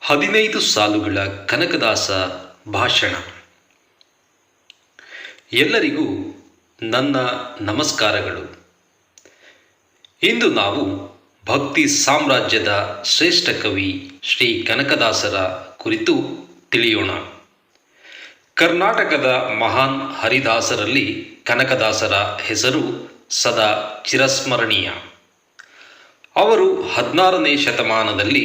15 ಸಾಲುಗಳ ಕನಕದಾಸ ಭಾಷಣ. ಎಲ್ಲರಿಗೂ ನನ್ನ ನಮಸ್ಕಾರಗಳು. ಇಂದು ನಾವು ಭಕ್ತಿ ಸಾಮ್ರಾಜ್ಯದ ಶ್ರೇಷ್ಠ ಕವಿ ಶ್ರೀ ಕನಕದಾಸರ ಕುರಿತು ತಿಳಿಯೋಣ. ಕರ್ನಾಟಕದ ಮಹಾನ್ ಹರಿದಾಸರಲ್ಲಿ ಕನಕದಾಸರ ಹೆಸರು ಸದಾ ಚಿರಸ್ಮರಣೀಯ. ಅವರು 16ನೇ ಶತಮಾನದಲ್ಲಿ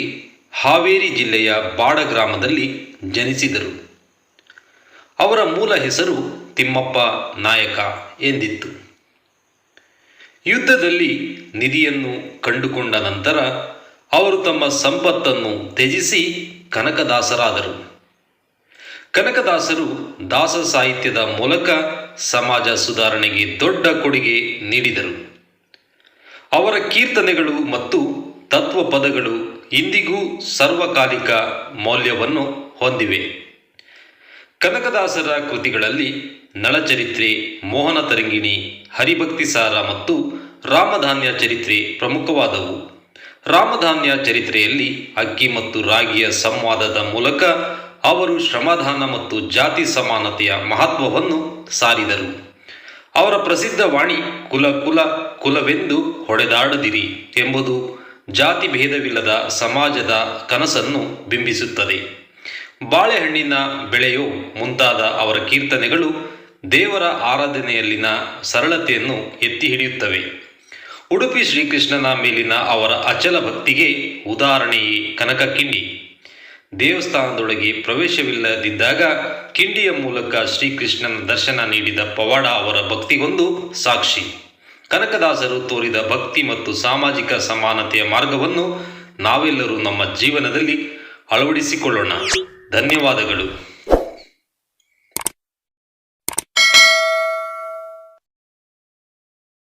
ಹಾವೇರಿ ಜಿಲ್ಲೆಯ ಬಾಡ ಗ್ರಾಮದಲ್ಲಿ ಜನಿಸಿದರು. ಅವರ ಮೂಲ ಹೆಸರು ತಿಮ್ಮಪ್ಪ ನಾಯಕ ಎಂದಿತ್ತು. ಯುದ್ಧದಲ್ಲಿ ನಿಧಿಯನ್ನು ಕಂಡುಕೊಂಡ ನಂತರ ಅವರು ತಮ್ಮ ಸಂಪತ್ತನ್ನು ತ್ಯಜಿಸಿ ಕನಕದಾಸರಾದರು. ಕನಕದಾಸರು ದಾಸ ಸಾಹಿತ್ಯದ ಮೂಲಕ ಸಮಾಜ ಸುಧಾರಣೆಗೆ ದೊಡ್ಡ ಕೊಡುಗೆ ನೀಡಿದರು. ಅವರ ಕೀರ್ತನೆಗಳು ಮತ್ತು ತತ್ವಪದಗಳು ಇಂದಿಗೂ ಸರ್ವಕಾಲಿಕ ಮೌಲ್ಯವನ್ನು ಹೊಂದಿವೆ. ಕನಕದಾಸರ ಕೃತಿಗಳಲ್ಲಿ ನಳಚರಿತ್ರೆ, ಮೋಹನ ತರಂಗಿಣಿ, ಹರಿಭಕ್ತಿ ಸಾರ ಮತ್ತು ರಾಮಧಾನ್ಯ ಚರಿತ್ರೆ ಪ್ರಮುಖವಾದವು. ರಾಮಧಾನ್ಯ ಚರಿತ್ರೆಯಲ್ಲಿ ಅಕ್ಕಿ ಮತ್ತು ರಾಗಿಯ ಸಂವಾದದ ಮೂಲಕ ಅವರು ಶ್ರಮದಾನ ಮತ್ತು ಜಾತಿ ಸಮಾನತೆಯ ಮಹತ್ವವನ್ನು ಸಾರಿದರು. ಅವರ ಪ್ರಸಿದ್ಧ ವಾಣಿ ಕುಲ ಕುಲ ಕುಲವೆಂದು ಹೊಡೆದಾಡದಿರಿ ಎಂಬುದು ಜಾತಿ ಭೇದವಿಲ್ಲದ ಸಮಾಜದ ಕನಸನ್ನು ಬಿಂಬಿಸುತ್ತದೆ. ಬಾಳೆಹಣ್ಣಿನ ಬೆಳೆಯೋ ಮುಂತಾದ ಅವರ ಕೀರ್ತನೆಗಳು ದೇವರ ಆರಾಧನೆಯಲ್ಲಿನ ಸರಳತೆಯನ್ನು ಎತ್ತಿ ಹಿಡಿಯುತ್ತವೆ. ಉಡುಪಿ ಶ್ರೀಕೃಷ್ಣನ ಮೇಲಿನ ಅವರ ಅಚಲ ಭಕ್ತಿಗೆ ಉದಾಹರಣೆಯೇ ಕನಕ ಕಿಂಡಿ. ದೇವಸ್ಥಾನದೊಳಗೆ ಪ್ರವೇಶವಿಲ್ಲದಿದ್ದಾಗ ಕಿಂಡಿಯ ಮೂಲಕ ಶ್ರೀಕೃಷ್ಣನ ದರ್ಶನ ನೀಡಿದ ಪವಾಡ ಅವರ ಭಕ್ತಿಗೊಂದು ಸಾಕ್ಷಿ. ಕನಕದಾಸರು ತೋರಿದ ಭಕ್ತಿ ಮತ್ತು ಸಾಮಾಜಿಕ ಸಮಾನತೆಯ ಮಾರ್ಗವನ್ನು ನಾವೆಲ್ಲರೂ ನಮ್ಮ ಜೀವನದಲ್ಲಿ ಅಳವಡಿಸಿಕೊಳ್ಳೋಣ. ಧನ್ಯವಾದಗಳು.